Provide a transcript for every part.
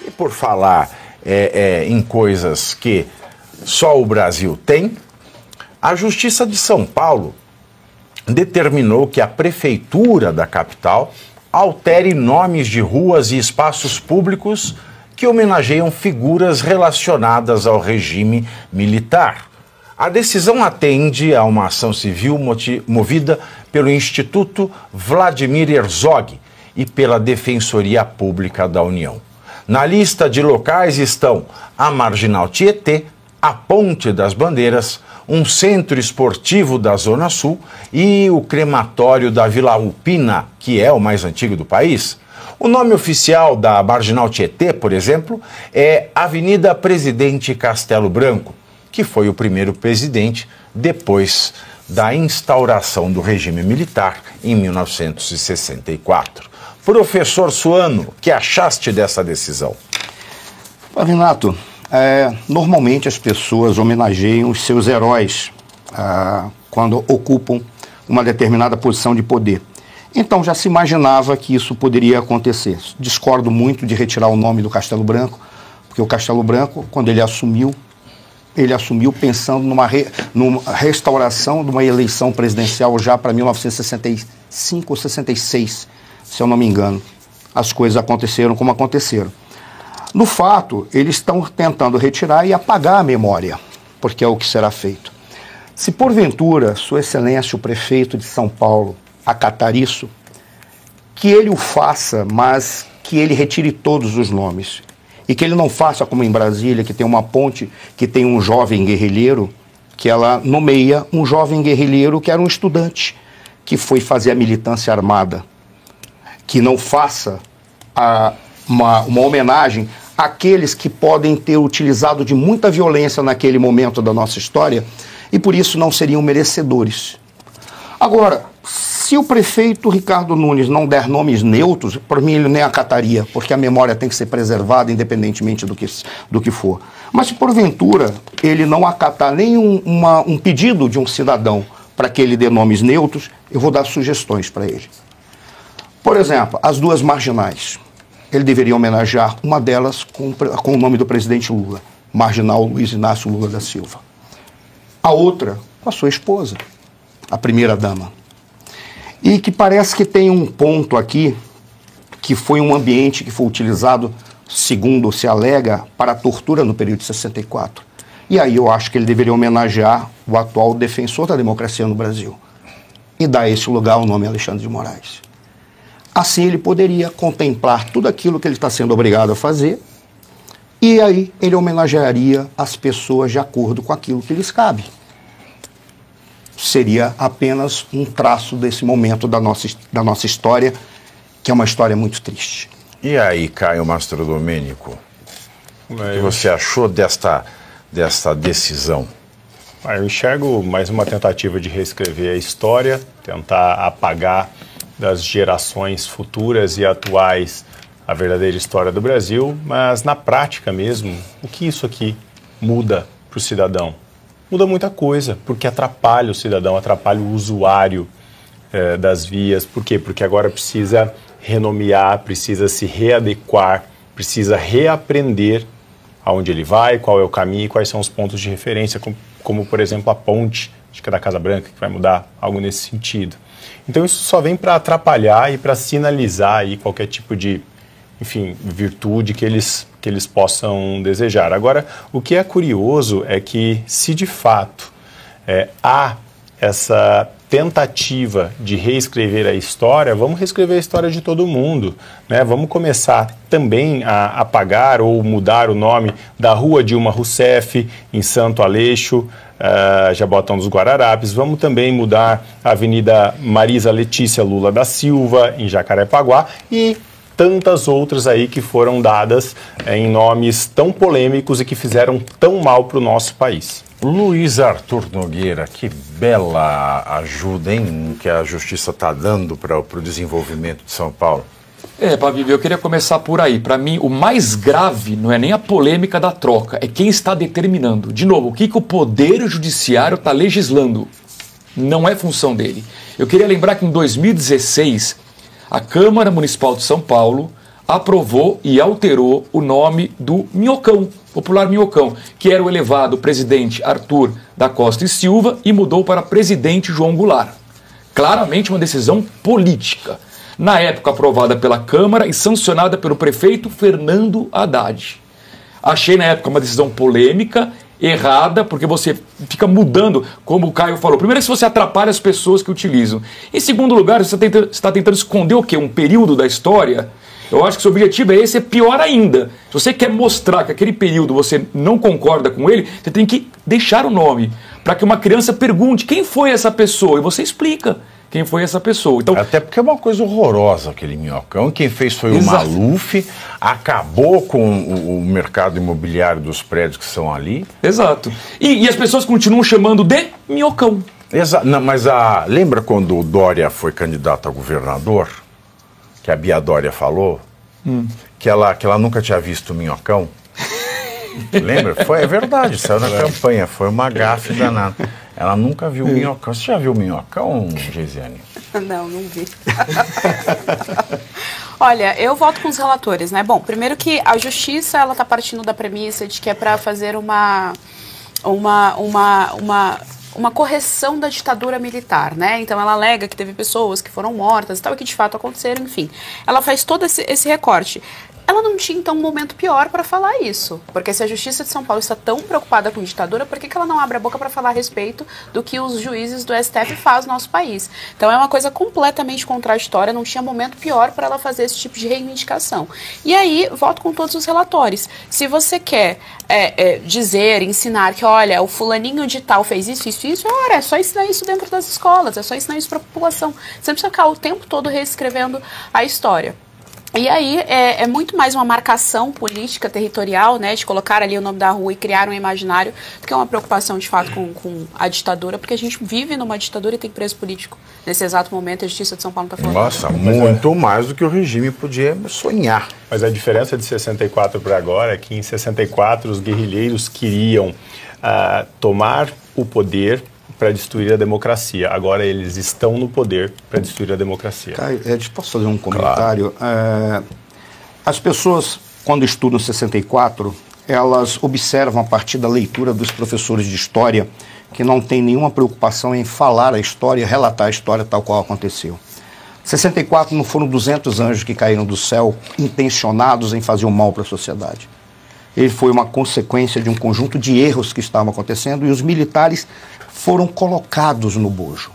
E por falar em coisas que só o Brasil tem, a Justiça de São Paulo determinou que a prefeitura da capital altere nomes de ruas e espaços públicos que homenageiam figuras relacionadas ao regime militar. A decisão atende a uma ação civil movida pelo Instituto Vladimir Herzog e pela Defensoria Pública da União. Na lista de locais estão a Marginal Tietê, a Ponte das Bandeiras, um centro esportivo da Zona Sul e o crematório da Vila Alpina, que é o mais antigo do país. O nome oficial da Marginal Tietê, por exemplo, é Avenida Presidente Castelo Branco, que foi o primeiro presidente depois da instauração do regime militar em 1964. Professor Suano, o que achaste dessa decisão? Pavinato, normalmente as pessoas homenageiam os seus heróis quando ocupam uma determinada posição de poder. Então já se imaginava que isso poderia acontecer. Discordo muito de retirar o nome do Castelo Branco, porque o Castelo Branco, quando ele assumiu pensando numa restauração de uma eleição presidencial já para 1965 ou 66, se eu não me engano. As coisas aconteceram como aconteceram. No fato, eles estão tentando retirar e apagar a memória, porque é o que será feito. Se porventura, Sua Excelência, o prefeito de São Paulo, acatar isso, que ele o faça, mas que ele retire todos os nomes. E que ele não faça como em Brasília, que tem uma ponte, que tem um jovem guerrilheiro, que ela nomeia um jovem guerrilheiro que era um estudante, que foi fazer a militância armada. Que não faça uma homenagem àqueles que podem ter utilizado de muita violência naquele momento da nossa história e por isso não seriam merecedores. Agora, se o prefeito Ricardo Nunes não der nomes neutros, por mim ele nem acataria, porque a memória tem que ser preservada independentemente do que for. Mas se porventura ele não acatar nenhum um pedido de um cidadão para que ele dê nomes neutros, eu vou dar sugestões para ele. Por exemplo, as duas marginais. Ele deveria homenagear uma delas com o nome do presidente Lula, Marginal Luiz Inácio Lula da Silva. A outra com a sua esposa, a primeira-dama. E que parece que tem um ponto aqui, que foi um ambiente que foi utilizado, segundo se alega, para a tortura no período de 64. E aí eu acho que ele deveria homenagear o atual defensor da democracia no Brasil. E dar a esse lugar o nome Alexandre de Moraes. Assim ele poderia contemplar tudo aquilo que ele está sendo obrigado a fazer, e aí ele homenagearia as pessoas de acordo com aquilo que lhes cabe. Seria apenas um traço desse momento da nossa história, que é uma história muito triste. E aí, Caio Mastrodomênico, o que você achou desta decisão? Eu enxergo mais uma tentativa de reescrever a história, tentar apagar das gerações futuras e atuais a verdadeira história do Brasil, mas na prática mesmo, o que isso aqui muda para o cidadão? Muda muita coisa, porque atrapalha o cidadão, atrapalha o usuário das vias. Por quê? Porque agora precisa renomear, precisa se readequar, precisa reaprender aonde ele vai, qual é o caminho e quais são os pontos de referência, como por exemplo a ponte, acho que é da Casa Branca, que vai mudar algo nesse sentido. Então isso só vem para atrapalhar e para sinalizar aí qualquer tipo de, enfim, virtude que eles possam desejar. Agora, o que é curioso é que se de fato há essa tentativa de reescrever a história, vamos reescrever a história de todo mundo, né? Vamos começar também a apagar ou mudar o nome da Rua Dilma Rousseff, em Santo Aleixo, Jaboatão dos Guararapes. Vamos também mudar a Avenida Marisa Letícia Lula da Silva, em Jacarepaguá, e tantas outras aí que foram dadas em nomes tão polêmicos e que fizeram tão mal para o nosso país. Luiz Arthur Nogueira, que bela ajuda, hein, que a Justiça está dando para o desenvolvimento de São Paulo. Pavívio, eu queria começar por aí. Para mim, o mais grave não é nem a polêmica da troca, é quem está determinando. De novo, o que o Poder Judiciário está legislando? Não é função dele. Eu queria lembrar que em 2016, a Câmara Municipal de São Paulo aprovou e alterou o nome do Minhocão, popular Minhocão, que era o elevado presidente Arthur da Costa e Silva, e mudou para presidente João Goulart. Claramente uma decisão política. Na época aprovada pela Câmara e sancionada pelo prefeito Fernando Haddad. Achei na época uma decisão polêmica, errada, porque você fica mudando, como o Caio falou. Primeiro, se você atrapalha as pessoas que utilizam. Em segundo lugar, você está tentando esconder o quê? Um período da história. Eu acho que se o objetivo é esse, é pior ainda. Se você quer mostrar que aquele período você não concorda com ele, você tem que deixar o nome, para que uma criança pergunte quem foi essa pessoa, e você explica quem foi essa pessoa. Então, até porque é uma coisa horrorosa aquele Minhocão. Quem fez foi o Maluf, acabou com o mercado imobiliário dos prédios que são ali. Exato. E as pessoas continuam chamando de Minhocão. Não, mas lembra quando o Dória foi candidato a governador? Que a Bia Dória falou que ela nunca tinha visto o Minhocão. Lembra? É verdade, saiu na campanha, foi uma gafe danada. Ela nunca viu o Minhocão. Você já viu o Minhocão, Geisiane? Não vi. Olha, eu voto com os relatores, né? Bom, primeiro que a justiça, ela tá partindo da premissa de que é para fazer uma correção da ditadura militar, né? Então ela alega que teve pessoas que foram mortas e tal, e que de fato aconteceram, enfim. Ela faz todo esse recorte. Ela não tinha, então, um momento pior para falar isso. Porque se a Justiça de São Paulo está tão preocupada com ditadura, por que ela não abre a boca para falar a respeito do que os juízes do STF fazem no nosso país? Então é uma coisa completamente contraditória, não tinha momento pior para ela fazer esse tipo de reivindicação. E aí, voto com todos os relatores. Se você quer dizer, ensinar que, olha, o fulaninho de tal fez isso, ora, é só ensinar isso dentro das escolas, é só ensinar isso para a população. Você não precisa ficar o tempo todo reescrevendo a história. E aí é muito mais uma marcação política territorial, né, de colocar ali o nome da rua e criar um imaginário, do que uma preocupação de fato com a ditadura, porque a gente vive numa ditadura e tem preso político. Nesse exato momento a Justiça de São Paulo está falando. Nossa, muito mais do que o regime podia sonhar. Mas a diferença de 64 para agora é que em 64 os guerrilheiros queriam tomar o poder para destruir a democracia. Agora eles estão no poder para destruir a democracia. Caio, posso fazer um comentário? Claro. As pessoas, quando estudam 64, elas observam a partir da leitura dos professores de história que não tem nenhuma preocupação em falar a história, relatar a história tal qual aconteceu. 64 não foram 200 anjos que caíram do céu intencionados em fazer o mal para a sociedade. Ele foi uma consequência de um conjunto de erros que estavam acontecendo e os militares foram colocados no bojo.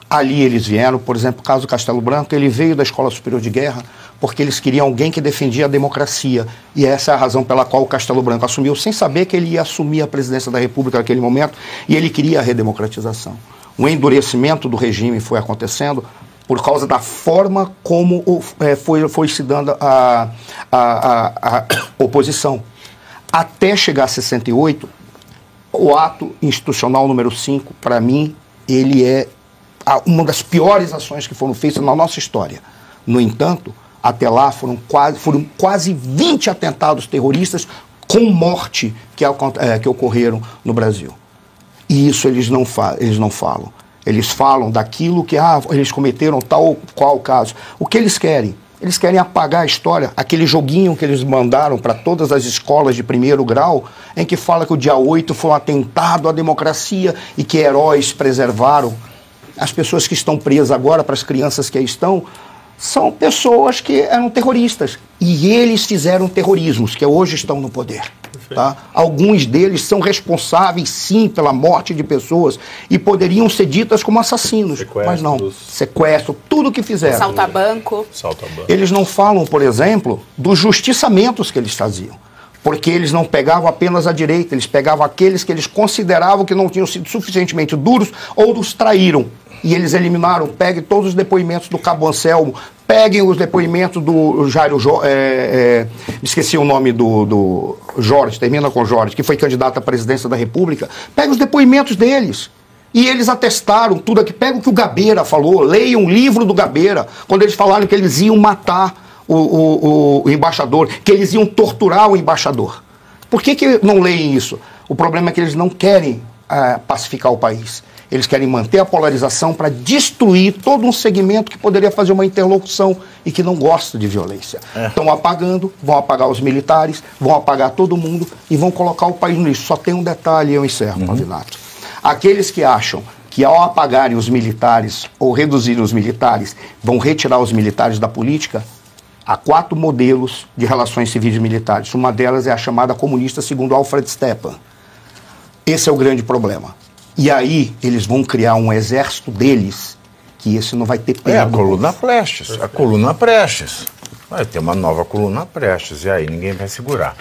Ali eles vieram, por exemplo, o caso do Castelo Branco, ele veio da Escola Superior de Guerra porque eles queriam alguém que defendia a democracia. E essa é a razão pela qual o Castelo Branco assumiu, sem saber que ele ia assumir a presidência da República naquele momento, e ele queria a redemocratização. O endurecimento do regime foi acontecendo por causa da forma como foi se dando a oposição. Até chegar a 68, o ato institucional número 5, para mim, ele é uma das piores ações que foram feitas na nossa história. No entanto, até lá foram quase 20 atentados terroristas com morte que ocorreram no Brasil. E isso eles não falam. Eles falam daquilo que eles cometeram tal qual caso. O que eles querem? Eles querem apagar a história, aquele joguinho que eles mandaram para todas as escolas de primeiro grau, em que fala que o dia 8 foi um atentado à democracia e que heróis preservaram. As pessoas que estão presas agora, para as crianças que aí estão, são pessoas que eram terroristas. E eles fizeram terrorismos, que hoje estão no poder. Tá? Alguns deles são responsáveis, sim, pela morte de pessoas e poderiam ser ditas como assassinos. Mas não, sequestro, tudo o que fizeram. Salta banco. Eles não falam, por exemplo, dos justiçamentos que eles faziam. Porque eles não pegavam apenas a direita, eles pegavam aqueles que eles consideravam que não tinham sido suficientemente duros ou os traíram. E eles eliminaram, peguem todos os depoimentos do Cabo Anselmo, peguem os depoimentos do Jairo, esqueci o nome do Jorge, termina com Jorge, que foi candidato à presidência da República, peguem os depoimentos deles. E eles atestaram tudo aqui, pega o que o Gabeira falou, leiam o livro do Gabeira, quando eles falaram que eles iam matar o embaixador, que eles iam torturar o embaixador. Por que não leem isso? O problema é que eles não querem pacificar o país. Eles querem manter a polarização para destruir todo um segmento que poderia fazer uma interlocução e que não gosta de violência. Estão apagando, vão apagar os militares, vão apagar todo mundo e vão colocar o país no lixo. Só tem um detalhe, eu encerro, Pavinato. Aqueles que acham que ao apagarem os militares ou reduzirem os militares, vão retirar os militares da política, há 4 modelos de relações civis e militares. Uma delas é a chamada comunista segundo Alfred Stepan. Esse é o grande problema. E aí eles vão criar um exército deles, que esse não vai ter pena. É a coluna Prestes. A coluna Prestes. Vai ter uma nova coluna Prestes. E aí ninguém vai segurar.